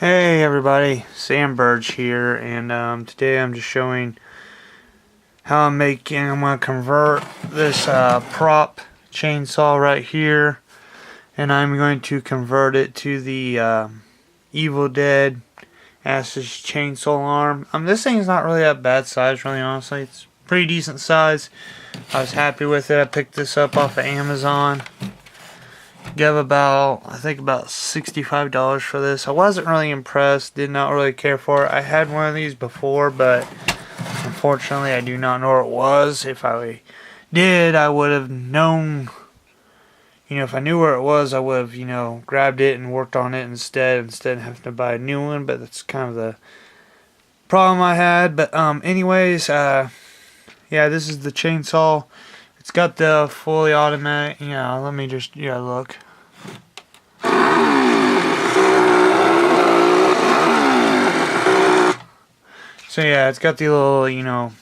Hey everybody, Sam Burge here, and today I'm just showing how I'm going to convert this prop chainsaw right here, and I'm going to convert it to the Evil Dead Ash's chainsaw arm. This thing's not really that bad size, really honestly. It's pretty decent size. I was happy with it. I picked this up off of Amazon. Gave about, I think about $65 for this. I wasn't really impressed, did not really care for it. I had one of these before, but unfortunately I do not know where it was. If I did, I would have known, if I knew where it was, I would have, grabbed it and worked on it instead of having to buy a new one. But that's kind of the problem I had. But anyways, yeah, this is the chainsaw. It's got the fully automatic, let me just, look. So yeah, it's got the little,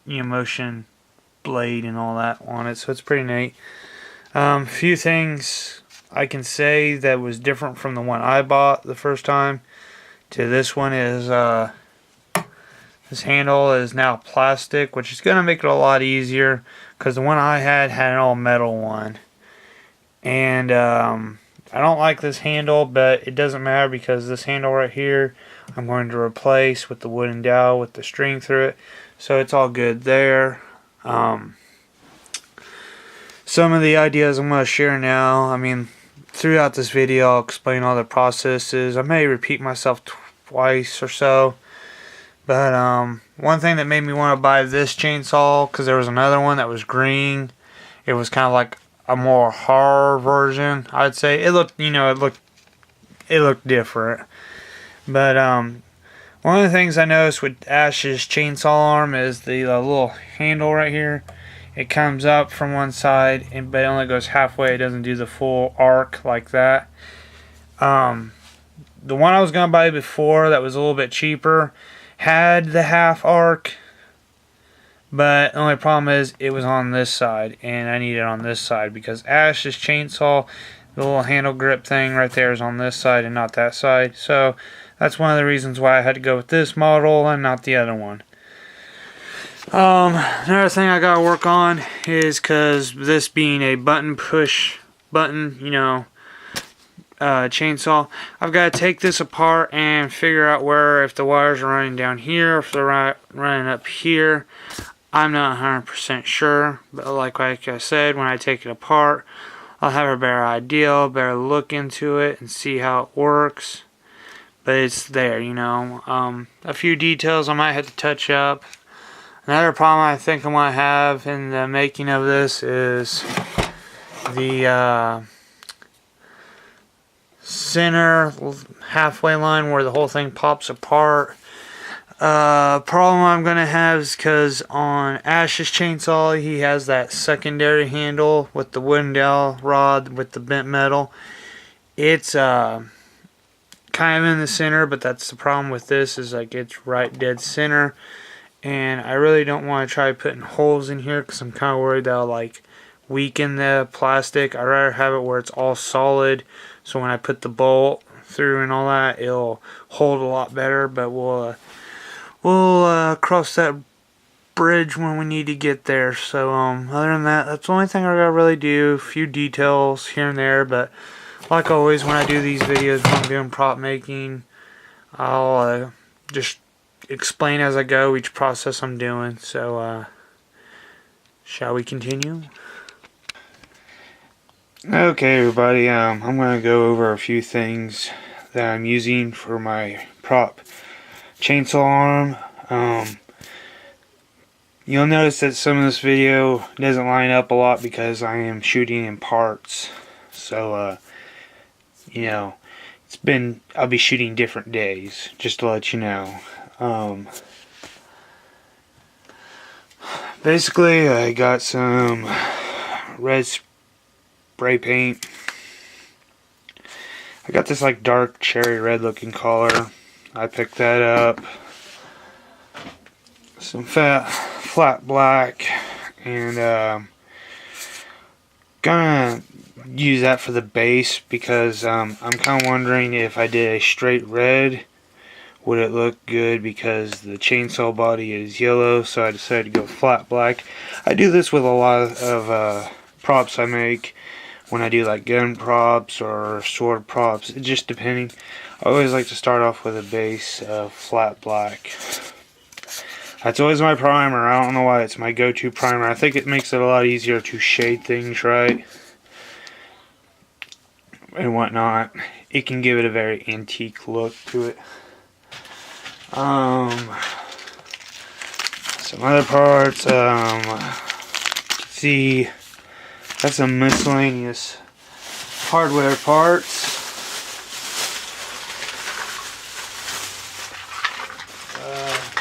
motion blade and all that on it, so it's pretty neat. Few things I can say that was different from the one I bought the first time to this one is, this handle is now plastic, which is going to make it a lot easier, because the one I had an all metal one. And I don't like this handle, but it doesn't matter because this handle right here I'm going to replace with the wooden dowel with the string through it. So it's all good there. Some of the ideas I'm going to share now, throughout this video I'll explain all the processes. I may repeat myself twice or so. But one thing that made me want to buy this chainsaw, because there was another one that was green. It was kind of like a more horror version, I'd say. It looked, it looked different. But one of the things I noticed with Ash's chainsaw arm is the little handle right here. It comes up from one side, but it only goes halfway. It doesn't do the full arc like that. The one I was going to buy before that was a little bit cheaper had the half arc, but the only problem is it was on this side, and I need it on this side because Ash's chainsaw, the little handle grip thing right there is on this side and not that side. So that's one of the reasons why I had to go with this model and not the other one. Another thing I gotta work on is, because this being a push button, chainsaw, I've got to take this apart and figure out if the wires are running down here, if they're running up here. I'm not 100% sure, but like I said, when I take it apart, I'll have a better idea, better look into it and see how it works. But it's there, a few details I might have to touch up. Another problem I think I'm going to have in the making of this is the center halfway line where the whole thing pops apart. Problem I'm gonna have is because on Ash's chainsaw he has that secondary handle with the wooden dowel rod with the bent metal. It's kind of in the center, but that's the problem with this, is like it's right dead center, and I really don't want to try putting holes in here because I'm kind of worried that'll like weaken the plastic. I'd rather have it where it's all solid, so when I put the bolt through and all that, it'll hold a lot better. But we'll cross that bridge when we need to get there. So other than that, that's the only thing I gotta really do. A few details here and there, but like always when I do these videos when I'm doing prop making, I'll just explain as I go each process I'm doing. So shall we continue? Okay everybody, I'm going to go over a few things that I'm using for my prop chainsaw arm. You'll notice that some of this video doesn't line up a lot because I am shooting in parts. So, I'll be shooting different days, just to let you know. Basically, I got some red spray paint. I got this like dark cherry red looking color. I picked that up. Some flat black, and gonna use that for the base because I'm kind of wondering if I did a straight red, would it look good, because the chainsaw body is yellow, so I decided to go flat black. I do this with a lot of props I make when I do like gun props or sword props, just depending. I always like to start off with a base of flat black. That's always my primer. I don't know why it's my go-to primer. I think it makes it a lot easier to shade things right and whatnot. It can give it a very antique look to it. Some other parts, see, that's some miscellaneous hardware parts.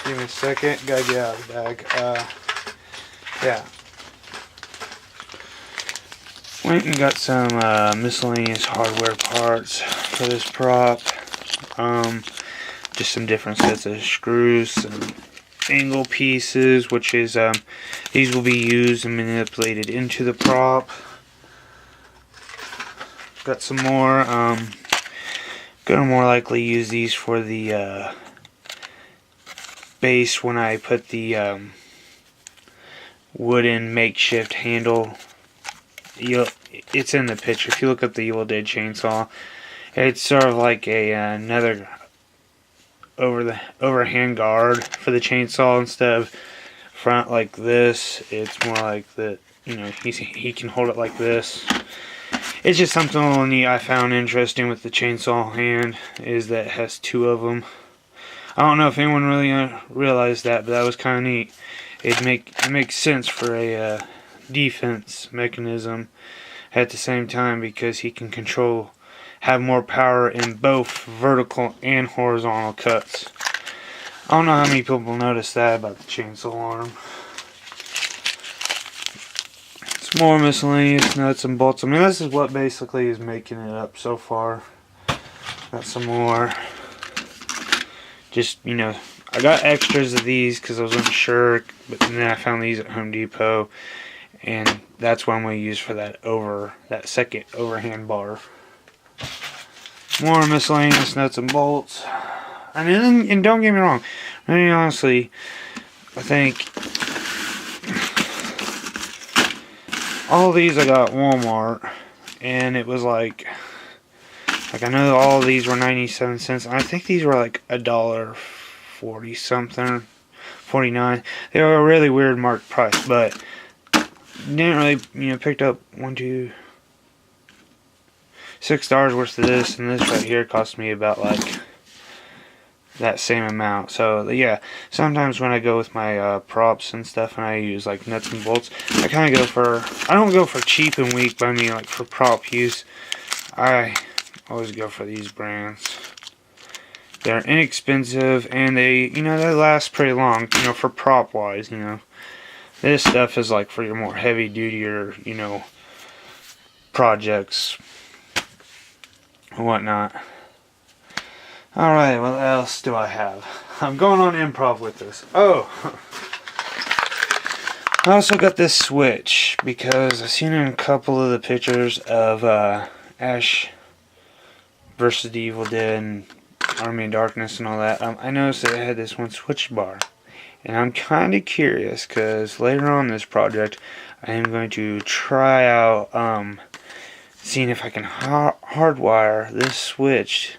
Give me a second, gotta get out of the bag. Yeah. Went and got some miscellaneous hardware parts for this prop. Just some different sets of screws, some angle pieces, which is these will be used and manipulated into the prop. Got some more. Gonna more likely use these for the base when I put the wooden makeshift handle. It's in the picture. If you look up the Evil Dead chainsaw, it's sort of like another overhand guard for the chainsaw. Instead of front like this, it's more like that. You know, he can hold it like this. It's just something a little neat I found interesting with the chainsaw hand, is that it has two of them. I don't know if anyone really realized that, but that was kind of neat. It makes sense for a defense mechanism at the same time, because he can have more power in both vertical and horizontal cuts. I don't know how many people noticed that about the chainsaw arm. It's more miscellaneous nuts and bolts. I mean, this is what basically is making it up so far. Got some more. Just, you know, I got extras of these because I wasn't sure, but then I found these at Home Depot, and that's what I'm going to use for that second overhand bar. More miscellaneous nuts and bolts. And don't get me wrong, I mean, honestly, I think all these I got at Walmart, and it was like I know all of these were 97 cents, and I think these were like $1.40 something, 49. They were a really weird marked price, but didn't really, you know, picked up $6 worth of this, and this right here cost me about like that same amount. So yeah, sometimes when I go with my props and stuff, and I use like nuts and bolts, I kind of go for, I don't go for cheap and weak, but I mean like for prop use, I always go for these brands. They're inexpensive, and they last pretty long, you know, for prop wise, you know. This stuff is like for your more heavy duty, or, you know, projects and whatnot. Alright, what else do I have? I'm going on improv with this. Oh! I also got this switch because I've seen in a couple of the pictures of Ash versus the Evil Dead and Army of Darkness and all that. I noticed that it had this one switch bar. And I'm kind of curious because later on in this project, I am going to try out seeing if I can hardwire this switch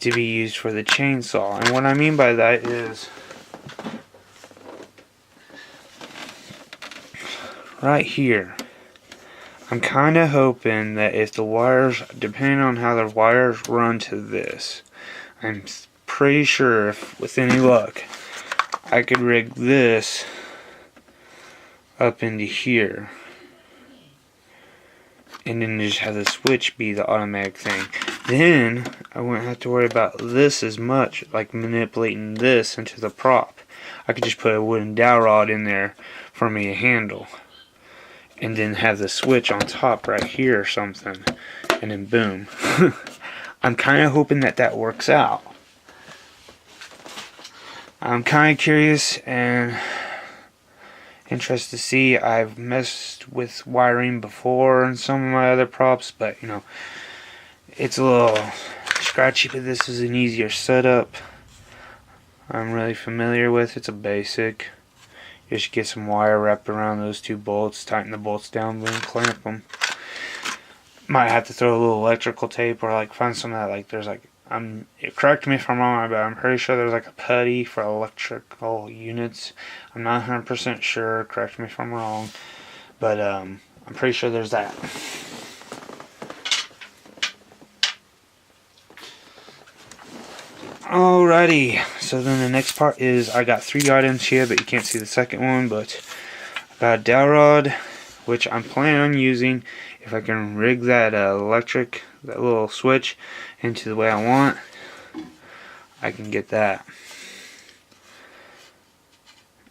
to be used for the chainsaw. And what I mean by that is, right here, I'm kind of hoping that if the wires, depending on how the wires run to this, I'm pretty sure, if with any luck, I could rig this up into here, and then just have the switch be the automatic thing. Then I wouldn't have to worry about this as much, like manipulating this into the prop. I could just put a wooden dowel rod in there for me to handle, and then have the switch on top right here or something, and then boom. I'm kind of hoping that works out. I'm kind of curious, and interested to see. I've messed with wiring before in some of my other props, but you know, it's a little scratchy, but this is an easier setup. I'm really familiar with. It's a basic. Just get some wire wrapped around those two bolts, tighten the bolts down, then clamp them. Might have to throw a little electrical tape or like find some of that, like there's like, correct me if I'm wrong, but I'm pretty sure there's like a putty for electrical units. I'm not 100% sure, correct me if I'm wrong, but I'm pretty sure there's that. Alrighty, so then the next part is, I got 3 items here, but you can't see the second one, but I got a dowel rod, which I'm planning on using if I can rig that that little switch into the way I want. I can get that.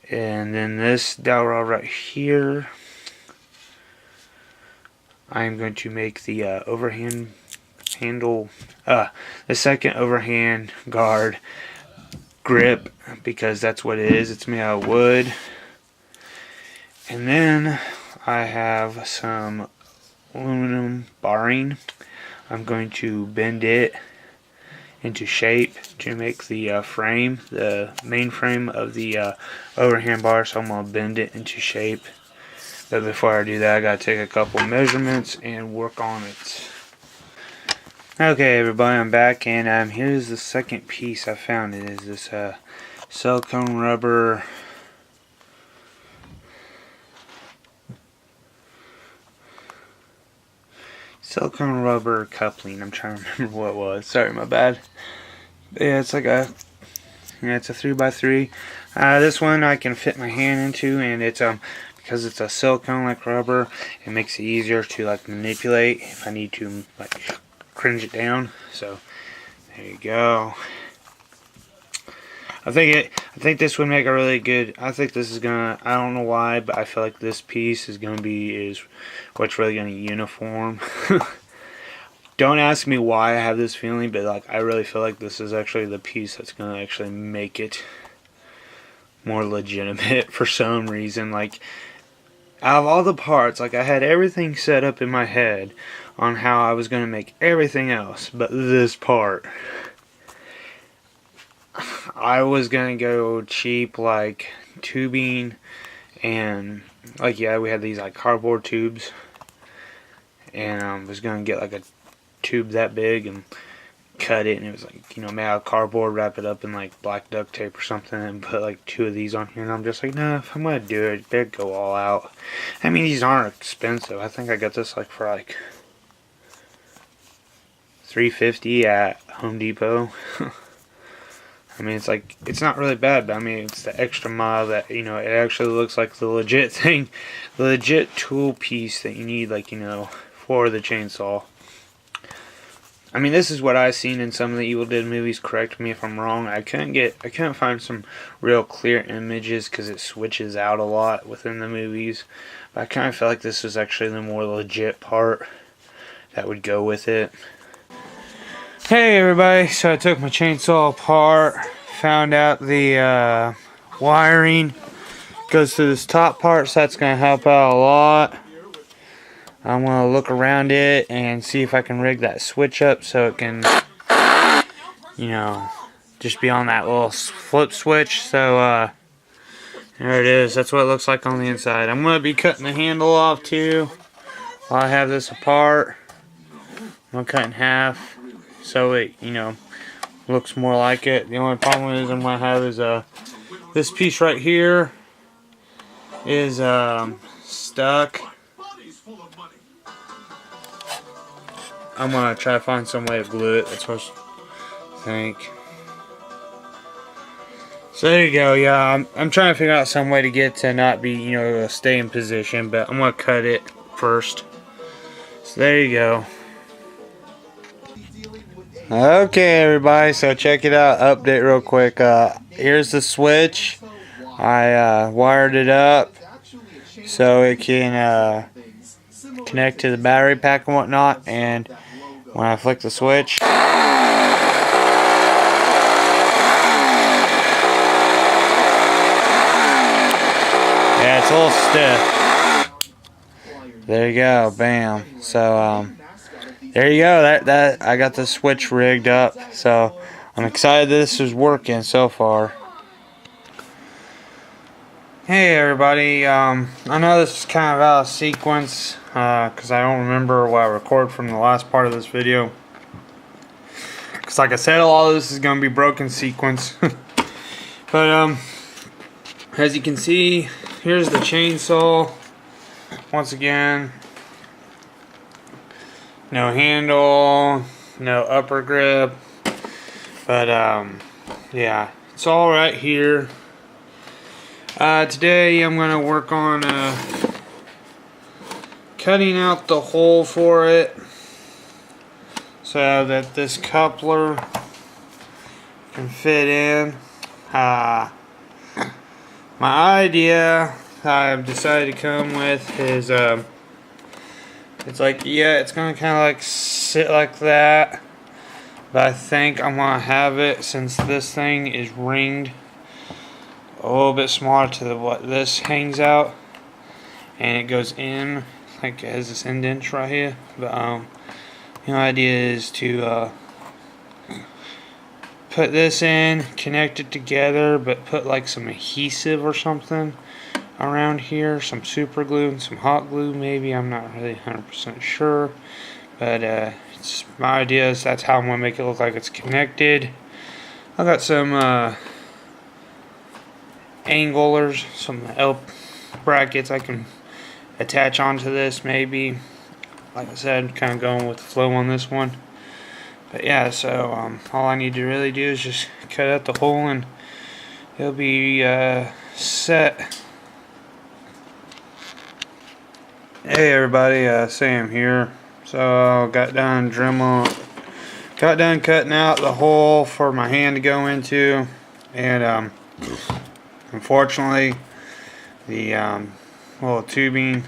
And then this dowel rod right here, I'm going to make the the second overhand guard grip, because that's what it is. It's made out of wood. And then I have some aluminum barring. I'm going to bend it into shape to make the frame, the main frame of the overhand bar, so I'm going to bend it into shape. But before I do that, I got to take a couple measurements and work on it. Okay everybody, I'm back, and here's the second piece I found. It is this silicone rubber coupling. I'm trying to remember what it was. Sorry, my bad. Yeah, it's like a, it's a 3x3. This one I can fit my hand into, and it's because it's a silicone like rubber, it makes it easier to like manipulate if I need to like cringe it down. So there you go. I think this would make a really good, I think this is gonna, I don't know why, but I feel like this piece is what's really gonna uniform. Don't ask me why I have this feeling, but like I really feel like this is actually the piece that's gonna actually make it more legitimate for some reason. Like, out of all the parts, like I had everything set up in my head on how I was gonna make everything else, but this part, I was gonna go cheap, like tubing, and like, yeah, we had these like cardboard tubes, and was gonna get like a tube that big and cut it, and it was like, you know, made out of cardboard, wrap it up in like black duct tape or something, and put like 2 of these on here. And I'm just like, nah, if I'm gonna do it, better go all out. I mean, these aren't expensive. I think I got this like for like $3.50 at Home Depot. I mean, it's like, it's not really bad, but I mean, it's the extra mile that, you know, it actually looks like the legit thing, the legit tool piece that you need, like, you know, for the chainsaw. I mean, this is what I've seen in some of the Evil Dead movies. Correct me if I'm wrong. I couldn't find some real clear images because it switches out a lot within the movies. But I kind of felt like this was actually the more legit part that would go with it. Hey everybody, so I took my chainsaw apart, found out the wiring goes to this top part, so that's going to help out a lot. I'm going to look around it and see if I can rig that switch up so it can, you know, just be on that little flip switch. So there it is. That's what it looks like on the inside. I'm going to be cutting the handle off too while I have this apart. I'm going to cut in half so it, you know, looks more like it. The only problem is I'm going to have is this piece right here is stuck. I'm going to try to find some way to glue it. That's what I think. So there you go. Yeah, I'm trying to figure out some way to get to not be, you know, stay in position, but I'm going to cut it first. So there you go. Okay everybody, so check it out, update real quick. Here's the switch. I wired it up so it can connect to the battery pack and whatnot, and when I flick the switch, yeah, it's a little stiff. There you go, bam. So there you go. That I got the switch rigged up. So I'm excited that this is working so far. Hey everybody, I know this is kind of out of sequence because I don't remember what I recorded from the last part of this video. Because like I said, a lot of this is going to be broken sequence. But as you can see, here's the chainsaw. Once again, no handle, no upper grip. But yeah, it's all right here. Today I'm going to work on cutting out the hole for it so that this coupler can fit in. My idea I've decided to come with is it's like, yeah, it's going to kind of like sit like that, but I think I'm going to have it, since this thing is ringed, a little bit smaller to what this hangs out, and it goes in like it has this indent right here. But the idea is to put this in, connect it together, but put like some adhesive or something around here, some super glue and some hot glue maybe. I'm not really 100% sure, but it's my idea is that's how I'm gonna make it look like it's connected. I got some anglers, some L brackets I can attach onto this maybe. Like I said, kind of going with the flow on this one. But yeah, so all I need to really do is just cut out the hole and it'll be set. Hey everybody, Sam here. So got done cutting out the hole for my hand to go into, and unfortunately, the little tubing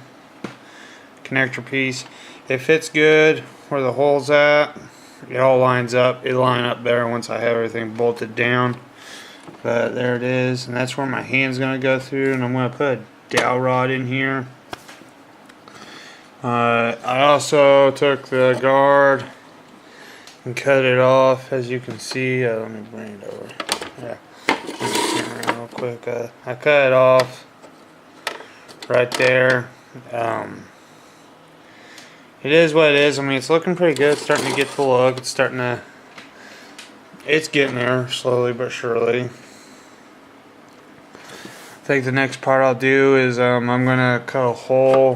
connector piece, it fits good where the hole's at. It all lines up. It'll line up there once I have everything bolted down. But there it is, and that's where my hand's going to go through, and I'm going to put a dowel rod in here. I also took the guard and cut it off, as you can see. Let me bring it over. Yeah. Real quick, I cut it off right there. It is what it is. I mean, it's looking pretty good. It's starting to get the look. It's getting there slowly but surely. I think the next part I'll do is I'm gonna cut a hole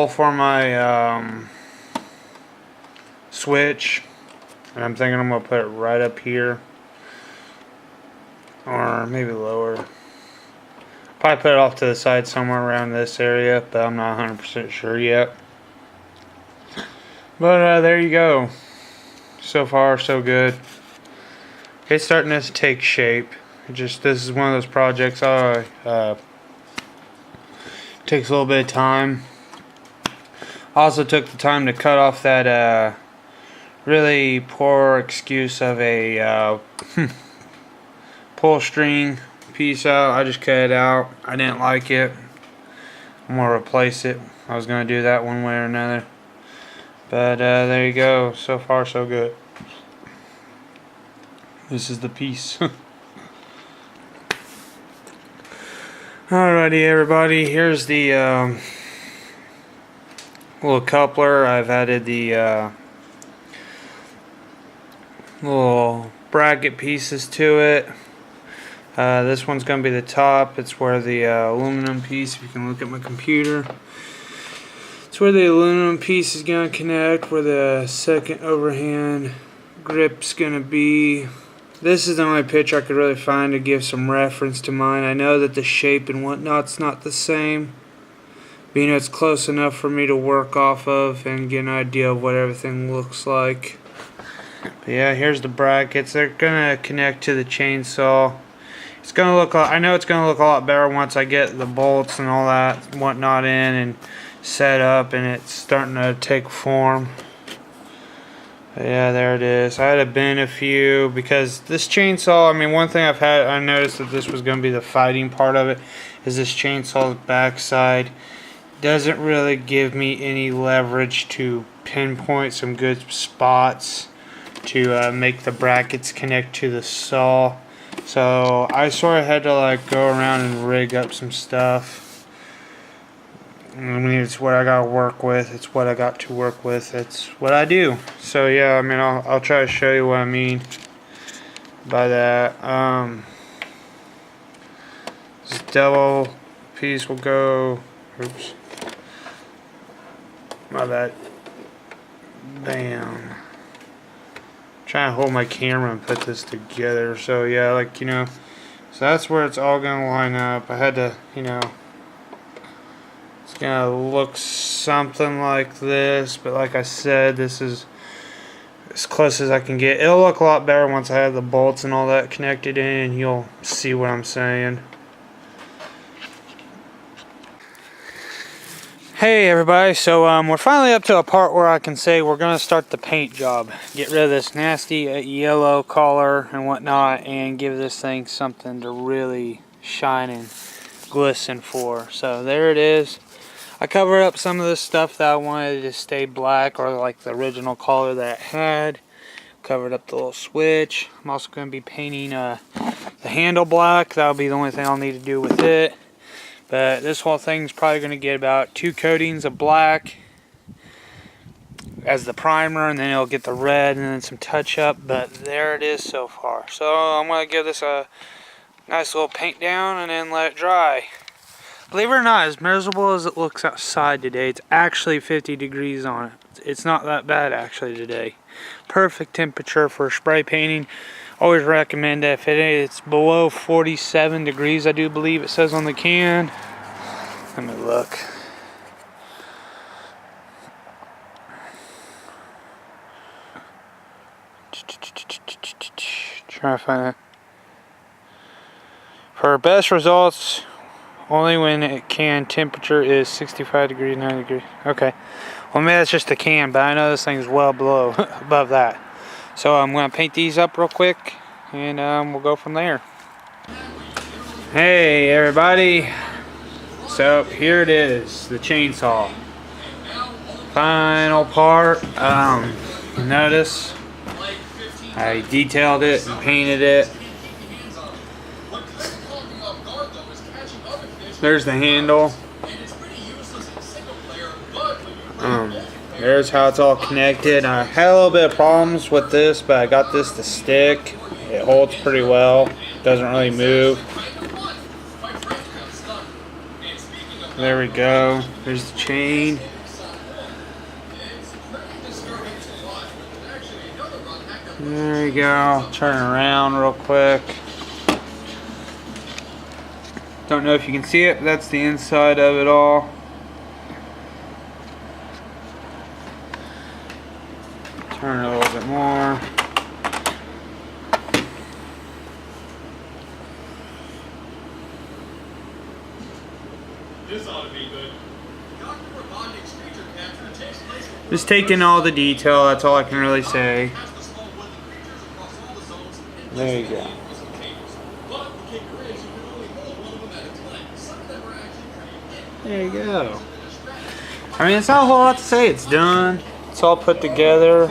for my switch, and I'm thinking I'm gonna put it right up here. Or maybe lower. Probably put it off to the side somewhere around this area, but I'm not 100% sure yet. But there you go. So far, so good. It's starting to take shape. This is one of those projects takes a little bit of time. Also took the time to cut off that really poor excuse of a pull string piece out. I just cut it out. I didn't like it. I'm gonna replace it. I was gonna do that one way or another. But there you go. So far, so good. This is the piece. Alrighty, everybody. Here's the little coupler. I've added the little bracket pieces to it. This one's going to be the top. It's where the aluminum piece, if you can look at my computer, it's where the aluminum piece is going to connect, where the second overhand grip's going to be. This is the only picture I could really find to give some reference to mine. I know that the shape and whatnot's not the same, but you know, it's close enough for me to work off of and get an idea of what everything looks like. But yeah, here's the brackets. They're going to connect to the chainsaw. It's gonna look. I know it's gonna look a lot better once I get the bolts and all that whatnot in and set up, and it's starting to take form. Yeah, there it is. I had to bend a few because this chainsaw, I mean, one thing I noticed that this was going to be the fighting part of it, is this chainsaw's backside doesn't really give me any leverage to pinpoint some good spots to make the brackets connect to the saw. So I sort of had to like go around and rig up some stuff. I mean, it's what I got to work with. It's what I got to work with. It's what I do. So yeah, I mean, I'll try to show you what I mean by that. This double piece will go. Oops. My bad. Bam. Trying to hold my camera and put this together. So yeah, like, you know, so that's where it's all gonna line up. I had to, you know, it's gonna look something like this, but like I said, this is as close as I can get. It'll look a lot better once I have the bolts and all that connected in. You'll see what I'm saying. Hey everybody, so we're finally up to a part where I can say we're going to start the paint job. Get rid of this nasty yellow color and whatnot and give this thing something to really shine and glisten for. So there it is. I covered up some of the stuff that I wanted to stay black or like the original color that it had. Covered up the little switch. I'm also going to be painting the handle black. That'll be the only thing I'll need to do with it. But this whole thing's probably going to get about 2 coatings of black as the primer, and then it'll get the red and then some touch up. But there it is so far. So I'm going to give this a nice little paint down and then let it dry. Believe it or not, as miserable as it looks outside today, it's actually 50 degrees on it. It's not that bad actually today. Perfect temperature for spray painting. Always recommend that if it's below 47 degrees, I do believe it says on the can. Let me look. Try to find it. For best results, only when it can temperature is 65 degrees, 90 degrees. Okay. Well, maybe that's just a can, but I know this thing's well below, above that. So I'm going to paint these up real quick, and we'll go from there. Hey everybody, so here it is, the chainsaw. Final part. Notice I detailed it and painted it. There's the handle. There's how it's all connected. I had a little bit of problems with this, but I got this to stick. It holds pretty well. Doesn't really move. There we go. There's the chain. There you go. Turn it around real quick. Don't know if you can see it, but that's the inside of it all. Turn it a little bit more. This ought to be good. Just taking all the detail, that's all I can really say. There you go. There you go. I mean, it's not a whole lot to say. It's done. It's all put together.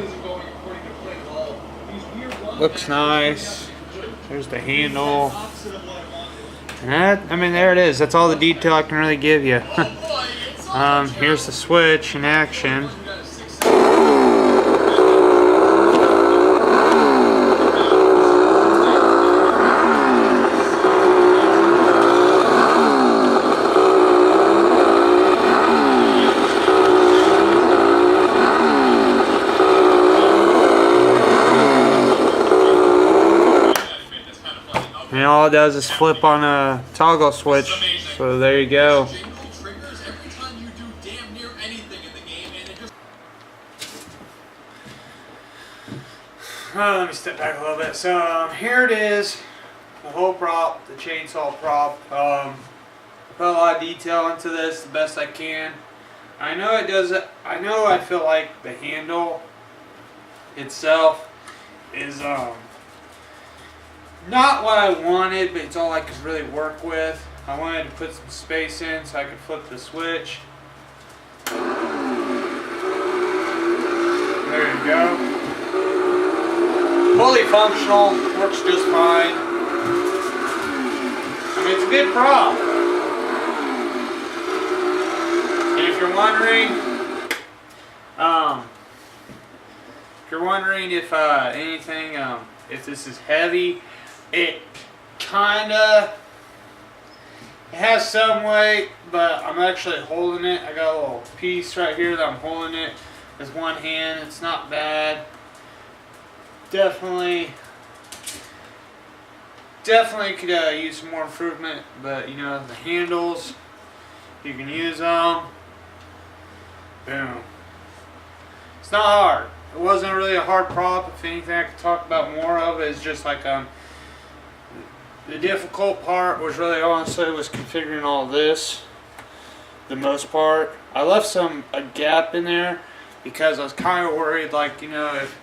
Looks nice. There's the handle. And that, I mean, there it is. That's all the detail I can really give you. Here's the switch in action. And all it does is flip on a toggle switch. So there you go. Let me step back a little bit. So here it is, the whole prop, the chainsaw prop. Put a lot of detail into this the best I can. I know it does. I know I feel like the handle itself is not what I wanted, but it's all I could really work with. I wanted to put some space in so I could flip the switch. There you go. Fully functional, works just fine. I mean, it's a good prop. And if you're wondering if anything, if this is heavy, it has some weight, but I'm actually holding it. I got a little piece right here that I'm holding it with one hand. It's not bad. Definitely could use some more improvement, but you know, the handles, you can use them. Boom. It's not hard. It wasn't really a hard prop. If anything I could talk about more of is just like the difficult part was really honestly was configuring all this. The most part, I left a gap in there because I was kind of worried, like, you know, if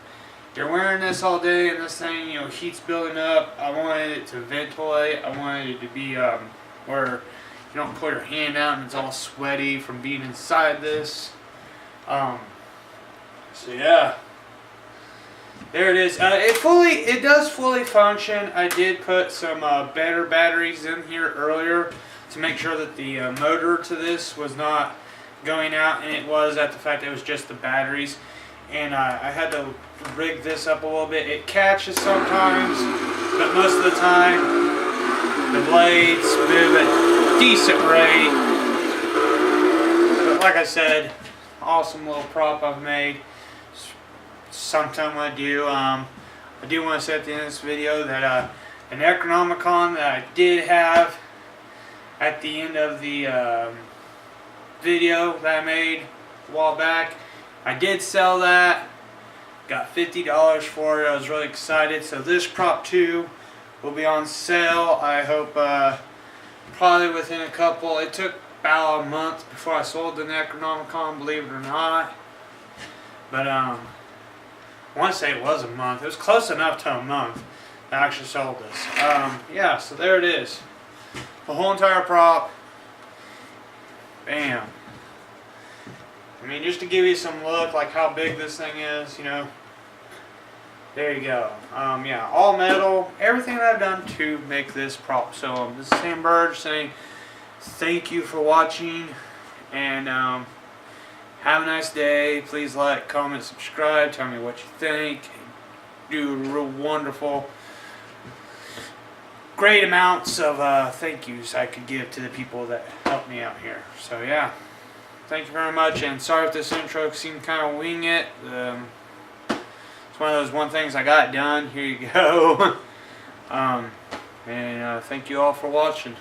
you're wearing this all day and this thing, you know, heat's building up, I wanted it to ventilate. I wanted it to be where you don't put your hand out and it's all sweaty from being inside this. So yeah, there it is. It does fully function. I did put some better batteries in here earlier to make sure that the motor to this was not going out, and it was, at the fact that it was just the batteries. And I had to rig this up a little bit. It catches sometimes, but most of the time the blades move at a decent rate. But like I said, awesome little prop I've made. Sometime I do want to say at the end of this video that an Necronomicon that I did have at the end of the video that I made a while back, I did sell that, got $50 for it. I was really excited. So this prop 2 will be on sale. I hope probably within a couple. It took about a month before I sold the Necronomicon, believe it or not. But I want to say it was a month. It was close enough to a month that I actually sold this. Yeah, so there it is. The whole entire prop. Bam. I mean, just to give you some look, like how big this thing is, you know. There you go. Yeah, all metal. Everything that I've done to make this prop. So this is Sam Burge saying thank you for watching, and have a nice day. Please like, comment, subscribe. Tell me what you think. Do real wonderful, great amounts of thank yous I could give to the people that helped me out here. So yeah. Thank you very much, and sorry if this intro seemed kind of wing it. It's one of those things I got done. Here you go. And thank you all for watching.